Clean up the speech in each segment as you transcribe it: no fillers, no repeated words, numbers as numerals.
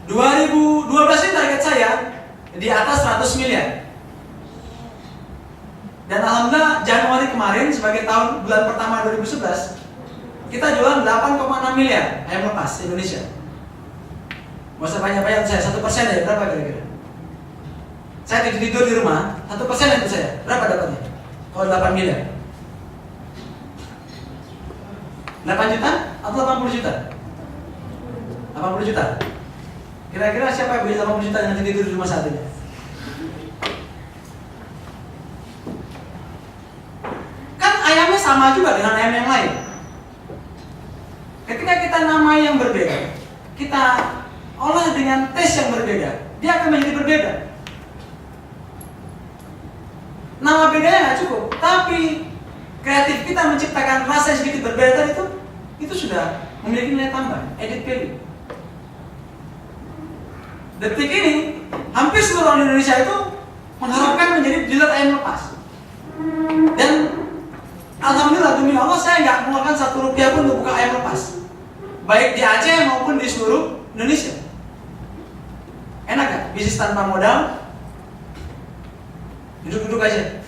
2012 ini target saya di atas 100 miliar. Dan alhamdulillah Januari kemarin sebagai bulan pertama 2011 kita jualan 8,6 miliar ayam lepas Indonesia. Gak usah banyak-banyak saya, 1% ya berapa kira-kira? Saya tidur di rumah, 1% itu saya, berapa dapatnya? Kalau 8 miliar 8 juta atau 80 juta? 80 juta. Kira-kira siapa yang beli 80 juta yang tidur di rumah saat ini? Kan ayamnya sama juga dengan ayam yang lain. Ketika kita namai yang berbeda, kita olah dengan tes yang berbeda, dia akan menjadi berbeda. Nama bedanya nggak cukup, tapi kreatif kita menciptakan rasa yang sedikit berbeda itu sudah memiliki nilai tambah, added value. Detik ini, hampir seluruh orang Indonesia itu mengharapkan menjadi dealer ayam lepas. Dan alhamdulillah demi Allah saya nggak mengeluarkan 1 rupiah pun untuk buka ayam lepas, baik di Aceh maupun di seluruh Indonesia. Enak gak? Bisnis tanpa modal, duduk-duduk aja.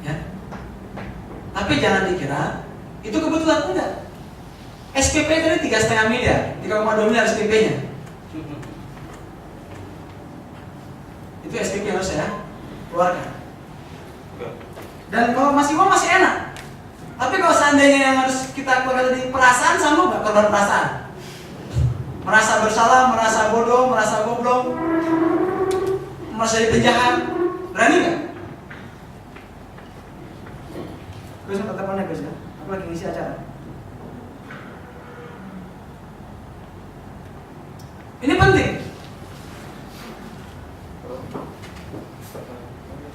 Ya. Tapi jangan dikira itu kebetulan, enggak. SPP tadi 3,5 miliar, 3,2 miliar SPP-nya. Itu SPP yang harus saya keluarkan. Dan kalau masih uang masih enak. Tapi kalau seandainya yang harus kita keluarkan tadi perasaan, sanggup nggak korban perasaan? Merasa bersalah, merasa bodoh, merasa goblok, merasa jadi penjahat, berani nggak? Gus, teleponnya Gus ya. Aku lagi ngisi acara. Ini penting.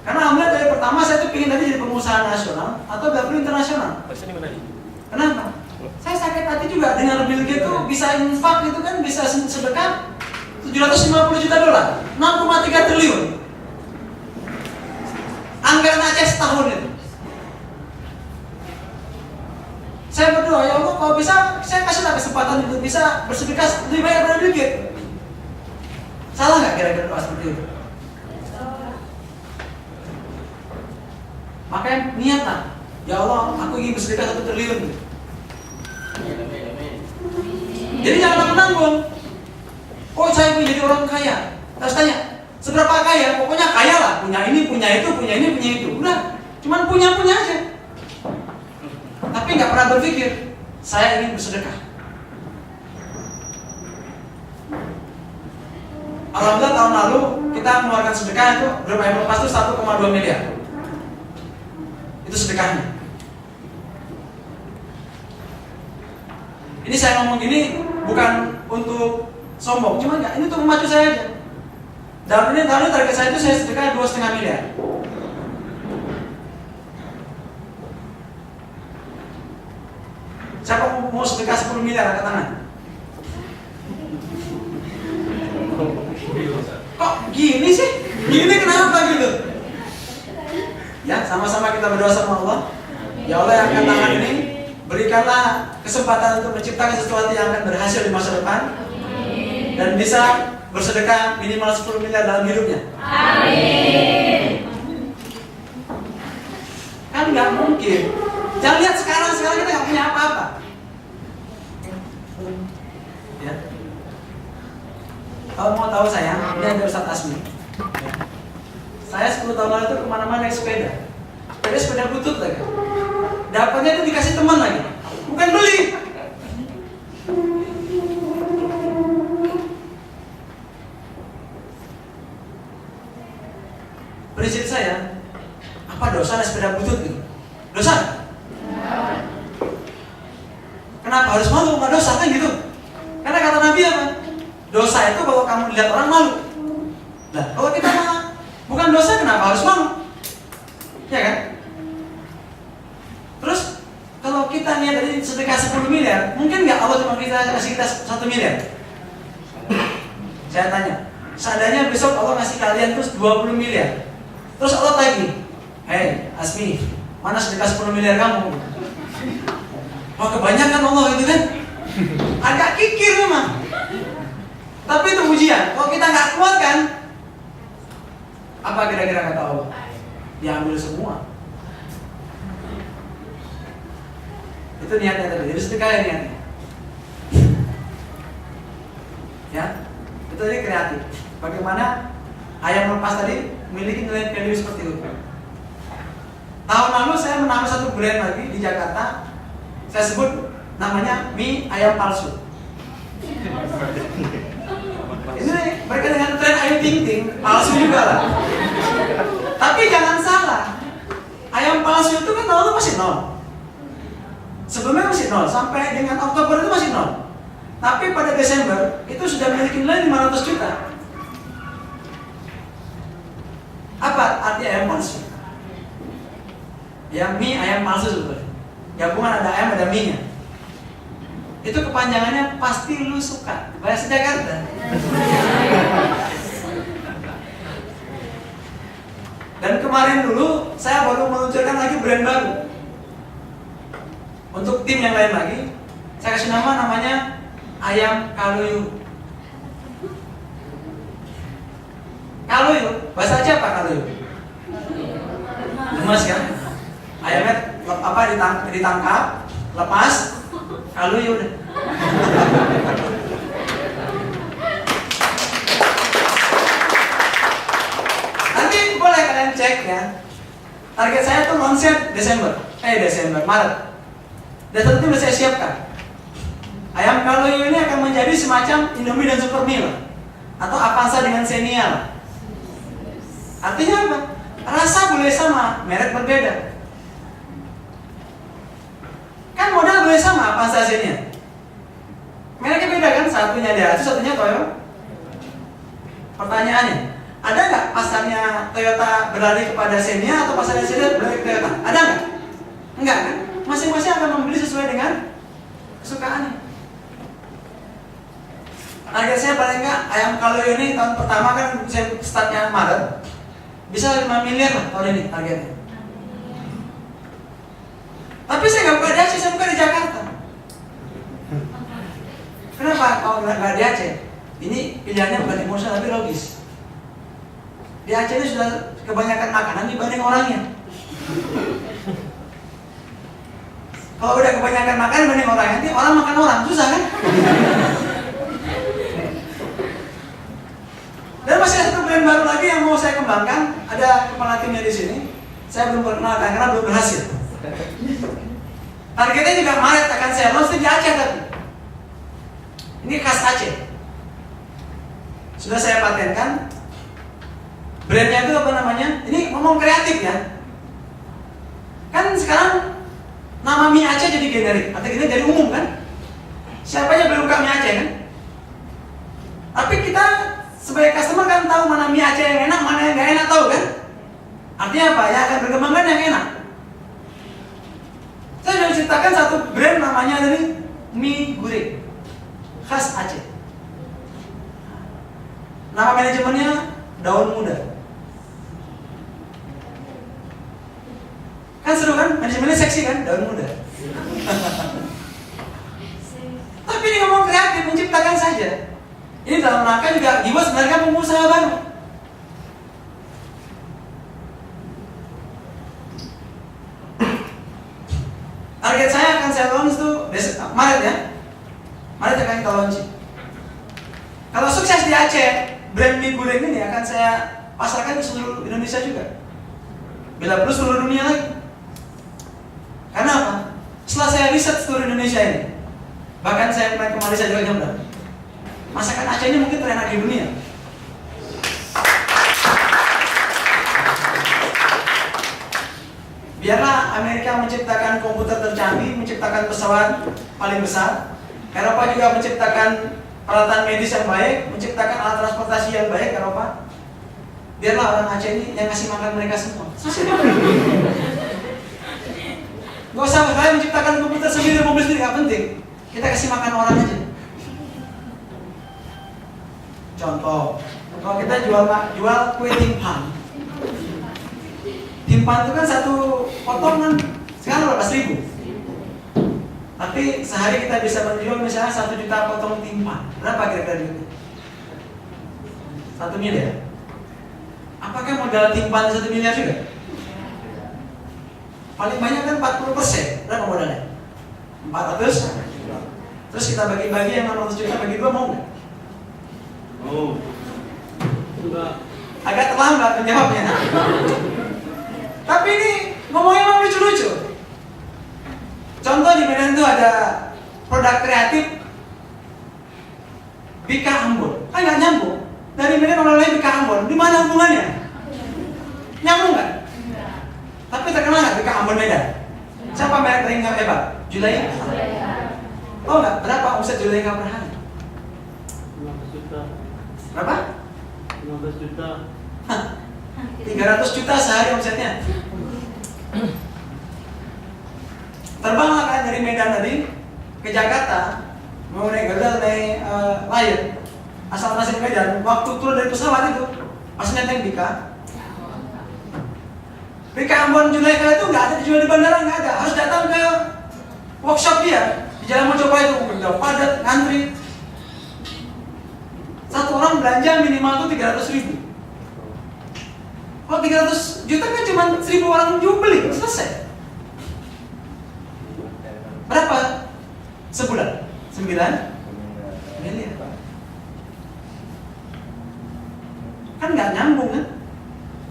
Karena alhamdulillah dari pertama saya tuh pengen tadi jadi pengusaha nasional atau perlu internasional. Kenapa? Saya sakit hati juga dengan Bill Gates tuh bisa infak gitu kan, bisa sedekah 750 juta dolar, 6,3 triliun. Anggaran Aceh setahun itu. Saya berdoa, ya Allah kalau bisa saya kasihlah kesempatan untuk bisa bersedekah lebih banyak dari Bill Gates. Salah nggak kira-kira doa seperti itu? Makanya niatlah, ya Allah aku ingin bersedekah 1 triliun. Jadi jangan menanggung. Oh saya ingin jadi orang kaya. Terus tanya, seberapa kaya? Pokoknya kaya lah, punya ini, punya itu, punya ini, punya itu. Udah, cuman punya aja. Tapi nggak pernah berpikir saya ingin bersedekah. Alhamdulillah tahun lalu kita mengeluarkan sedekah itu berapa yang lepas itu 1,2 miliar. Itu sedekahnya. Ini saya ngomong gini bukan untuk sombong, cuma enggak, ini untuk memacu saya aja. Dalam ini target saya itu saya sedekah 2,5 miliar. Siapa mau sedekah 10 miliar angkat tangan? Kok gini sih? Gini kenapa gitu? Ya, sama-sama kita berdoa sama Allah. Ya Allah yang angkat tangan ini, berikanlah kesempatan untuk menciptakan sesuatu yang akan berhasil di masa depan dan bisa bersedekah minimal 10 miliar dalam hidupnya. Amin. Kan nggak mungkin. Jangan lihat sekarang kita nggak punya apa-apa. Ya. Kalau mau tahu saya, ini ada Ustadz Asmi. Ya. Saya 10 tahun lalu itu kemana-mana naik sepeda. Sepeda butut lagi. Dapatnya itu dikasih teman lagi, bukan beli. Prinsip saya, apa dosa naik sepeda butut gitu? Dosa? Kenapa harus malu? Nggak dosa kan gitu? Karena kata Nabi apa? Dosa itu kalau kamu dilihat orang malu. Nah, kalau kita bukan dosa, kenapa harus malu? Ya kan? Terus kalau kita niat tadi sedekah 10 miliar, mungkin nggak Allah cuma kasih kita 1 miliar? Saya tanya, seandainya besok Allah kasih kalian terus 20 miliar, terus Allah tagih, hei Asmi, mana sedekah 10 miliar kamu? Wah kebanyakan Allah itu kan? Agak kikir memang. Tapi itu ujian. Kalau kita nggak kuat kan, apa kira-kira kata Allah? Diambil semua. Itu niatnya tadi. Jadi sedekah ya niatnya. Ya, itu tadi kreatif. Bagaimana ayam lepas tadi memiliki nilai value seperti itu. Tahun lalu saya menambah satu brand lagi di Jakarta. Saya sebut namanya mie ayam palsu. Ini mereka dengan tren Ayu Ting Ting, palsu juga lah. Tapi jangan salah, ayam palsu itu kan nol masih nol. Sebelumnya masih nol, sampai dengan Oktober itu masih nol. Tapi pada Desember itu sudah memiliki nilai 500 juta. Apa arti ayam palsu? Ya mie ayam palsu sebetulnya. Gabungan ada ayam ada mie-nya. Itu kepanjangannya pasti lu suka. Bahasa Jakarta. Dan kemarin dulu saya baru meluncurkan lagi brand baru. Untuk tim yang lain lagi, saya kasih namanya ayam kaluyu. Kaluyu, bahasa Aceh apa kaluyu? Lemas kan? Ayamnya ditangkap, lepas, kaluyu deh. Nanti boleh kalian cek ya. Target saya tuh launch Maret. Dan tentu sudah saya siapkan. Ayam kaluyu ini akan menjadi semacam Indomie dan Super Mie atau Avanza dengan Xenia. Artinya apa? Rasa boleh sama, merek berbeda. Kan modal boleh sama, Avanza Xenia. Mereknya beda kan? Satunya Daihatsu, satunya Toyota. Pertanyaannya, ada nggak pasarnya Toyota berlari kepada Xenia atau pasarnya Xenia berlari ke Toyota? Ada nggak? Enggak kan? Masing-masing akan membeli sesuai dengan kesukaannya. Target saya paling nggak ayam kaluyu ini tahun pertama kan saya startnya Maret, bisa 5 miliar lah tahun ini targetnya. Tapi saya nggak buka di Aceh, saya buka di Jakarta. Kenapa? Kalau nggak di Aceh, ini pilihannya bukan emosional tapi logis. Di Aceh ini sudah kebanyakan makanan dibanding orangnya. Kalau udah kebanyakan makanan dibanding orangnya, nanti orang makan orang, susah kan? Dan masih ada satu brand baru lagi yang mau saya kembangkan. Ada kepala timnya di sini. Saya belum perkenalkan karena belum berhasil. Targetnya juga Maret akan saya launch di Aceh tapi. Ini khas Aceh. Sudah saya patenkan. Brandnya itu apa namanya? Ini ngomong kreatif ya. Kan sekarang nama mie Aceh jadi generik, artinya jadi umum kan? Siapa aja belum buka mie Aceh kan? Tapi kita sebagai customer kan tahu mana mie Aceh yang enak, mana yang nggak enak, tahu kan? Artinya apa? Ya akan berkembang kan yang enak. Saya sudah ciptakan satu brand namanya tadi mie gurih khas Aceh. Nama manajemennya Daun Muda. Kan seru kan? Manajemennya seksi kan? Daun Muda. Tapi ini ngomong kreatif, menciptakan saja. Ini dalam rangka juga jiwa sebenarnya pengusaha baru. Target saya akan saya launch itu Maret ya. Maret akan kita launching. Kalau sukses di Aceh, brand mie guleng ini akan saya pasarkan di seluruh Indonesia juga. Bila perlu seluruh dunia lagi. Karena apa? Setelah saya riset seluruh Indonesia ini, bahkan saya pernah ke Malaysia juga nyampe. Masakan Aceh ini mungkin terenak di dunia. Biarlah Amerika menciptakan komputer tercanggih, menciptakan pesawat paling besar. Eropa juga menciptakan peralatan medis yang baik, menciptakan alat transportasi yang baik. Eropa. Biarlah orang Aceh ini yang ngasih makan mereka semua. Gak usah kalian menciptakan komputer sendiri, mobil sendiri, gak penting. Kita kasih makan orang aja. Contoh, kalau kita jual kue timpan. Timpan itu kan satu potongan sekarang berapa? 1.000. Tapi sehari kita bisa menjual misalnya 1 juta potong timpan. Berapa kira-kira duitnya? 1 miliar. Apakah modal timpan 1 miliar juga? Paling banyak kan 40%. Berapa modalnya? 400. Terus kita bagi-bagi yang 600 juta bagi 2, mau nggak? Oh, enggak. Agak terlambat menjawabnya. Tapi ini ngomongnya memang lucu-lucu. Contoh di Medan itu ada produk kreatif Bika Ambon. Kan nggak nyambung. Dari Medan oleh Bika Ambon. Di mana hubungannya? Nyambung nggak? Tapi terkenal nggak Bika Ambon Medan? Siapa merek ring yang hebat? Julai? Oh nggak? Berapa omset Julai per hari? 15 juta. Berapa? 15 juta. 300 juta sehari omsetnya. Terbanglah kan dari Medan tadi ke Jakarta, mau naik Garuda, naik Lion, asal masih Medan. Waktu turun dari pesawat itu, pas nenteng Bika Ambon Juleka itu nggak ada dijual di bandara, nggak ada. Harus datang ke workshop dia di Jalan Mojopahit itu udah padat, ngantri. Satu orang belanja minimal tuh 300.000. Kalau 300 juta kan cuma 1.000 orang beli, selesai. Berapa sebulan? 9 miliar. Kan nggak nyambung kan?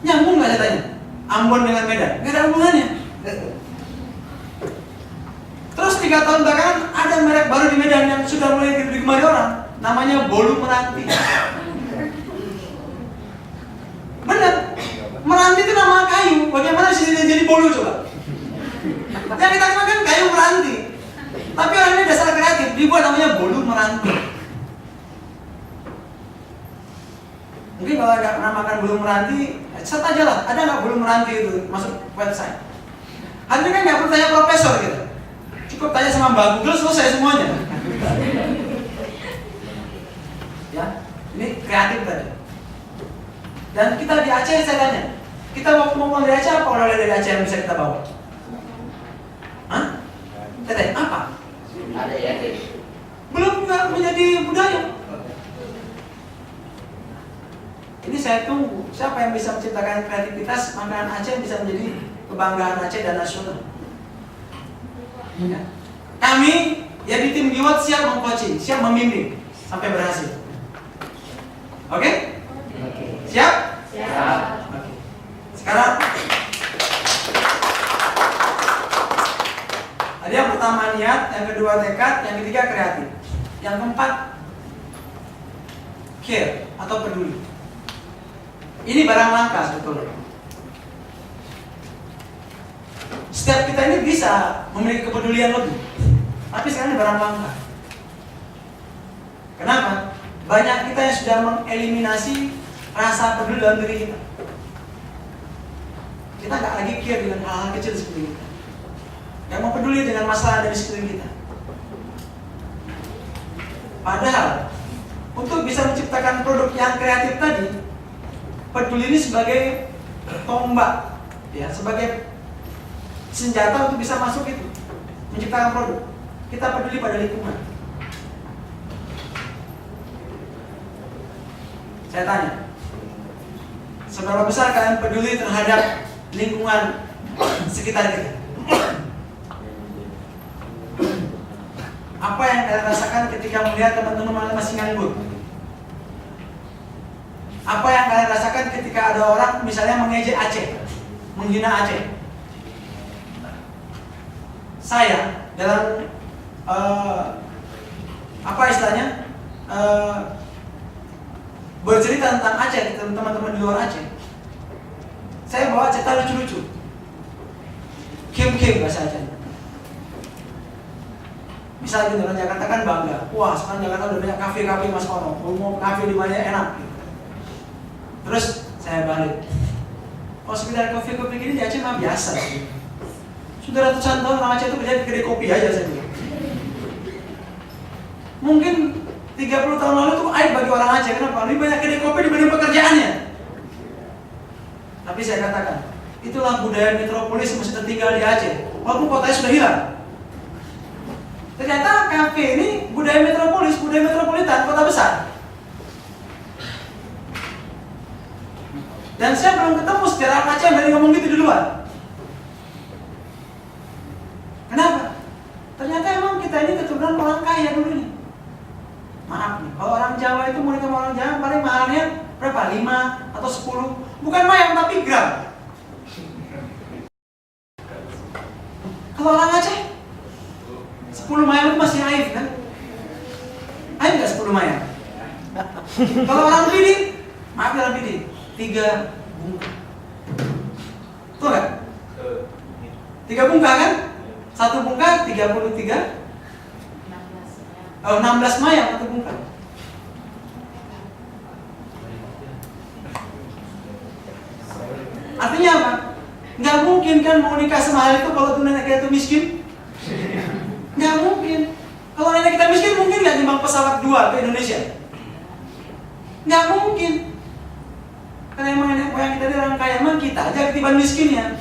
Nyambung nggak ceritanya? Ambon dengan Medan? Nggak ada hubungannya. Terus 3 tahun belakangan ada merek baru di Medan yang sudah mulai digemari orang. Namanya Bolu Meranti. Benar? Meranti itu nama kayu. Bagaimana sih dia jadi bolu coba? Yang kita kenal kan kayu meranti. Tapi orang ini dasar kreatif, dibuat namanya Bolu Meranti. Mungkin kalau nggak pernah makan bolu meranti, search aja lah. Ada nggak bolu meranti itu masuk website? Anda kan nggak perlu tanya profesor gitu. Cukup tanya sama Mbak Google, selesai semuanya. Ya, ini kreatif tadi. Dan kita di Aceh, saya tanya, kita waktu mau pulang dari Aceh, apa oleh-oleh dari Aceh yang bisa kita bawa? Hah? Teteh, apa? Ada ya? Belum nggak menjadi budaya. Ini saya tunggu, siapa yang bisa menciptakan kreativitas makanan Aceh yang bisa menjadi kebanggaan Aceh dan nasional. Ya. Kami ya di tim Giwat siap mengcoaching, siap membimbing sampai berhasil. Oke? Siap? Siap. Oke. Sekarang ada yang pertama niat, yang kedua tekad, yang ketiga kreatif, yang keempat care atau peduli. Ini barang langka sebetulnya. Setiap kita ini bisa memiliki kepedulian lebih, tapi sekarang ini barang langka. Kenapa? Banyak kita yang sudah mengeliminasi rasa peduli dalam diri kita. Kita nggak lagi care dengan hal-hal kecil seperti itu. Nggak mau peduli dengan masalah dari sekeliling kita. Padahal untuk bisa menciptakan produk yang kreatif tadi, peduli ini sebagai tombak, ya, sebagai senjata untuk bisa masuk itu, menciptakan produk. Kita peduli pada lingkungan. Saya tanya, seberapa besar kalian peduli terhadap lingkungan sekitar kita? Apa yang kalian rasakan ketika melihat teman-teman masih nganggur? Apa yang kalian rasakan ketika ada orang misalnya mengejek Aceh, menghina Aceh? Saya dalam apa istilahnya bercerita tentang Aceh ke teman-teman di luar Aceh. Saya bawa cerita lucu-lucu, game-game bahasa Aceh. Misalnya gitu, orang Jakarta kan bangga, wah sekarang Jakarta udah banyak kafe-kafe Mas Kono, mau kafe di mana enak. Gitu. Terus saya balik, oh sekedar kopi-kopi gini di Aceh mah biasa sih. Sudah ratusan tahun orang Aceh itu kerja di kedai kopi aja saya bilang. Mungkin 30 tahun lalu itu aib bagi orang Aceh, kenapa? Lebih banyak kedai kopi dibanding pekerjaannya. Tapi saya katakan, itulah budaya metropolis yang masih tertinggal di Aceh, walaupun kotanya sudah hilang. Ternyata kafe ini budaya metropolitan, kota besar. Dan saya belum ketemu sejarah orang Aceh yang berani ngomong gitu di luar. Kenapa? Ternyata emang kita ini keturunan orang kaya dulu nih. Maaf nih, kalau orang Jawa itu mau nikah sama orang Jawa paling mahalnya berapa? 5 atau 10. Bukan mayang tapi gram. Kalau orang Aceh 10 mayang itu masih aib kan? Aib nggak 10 mayang? Kalau orang Bidi, maaf ya orang Bidi, 3 bungkah. Betul nggak? 3 bungkah kan? 1 bungkah 33. 16 mayang 1 bungkah. Artinya apa? Nggak mungkin kan mau nikah semahal itu kalau tuh nenek kita tuh miskin. Nggak mungkin. Kalau nenek kita miskin mungkin nggak nimbang pesawat 2 ke Indonesia? Nggak mungkin. Karena emang nenek moyang kita di orang kaya, emang kita aja ketiban miskinnya.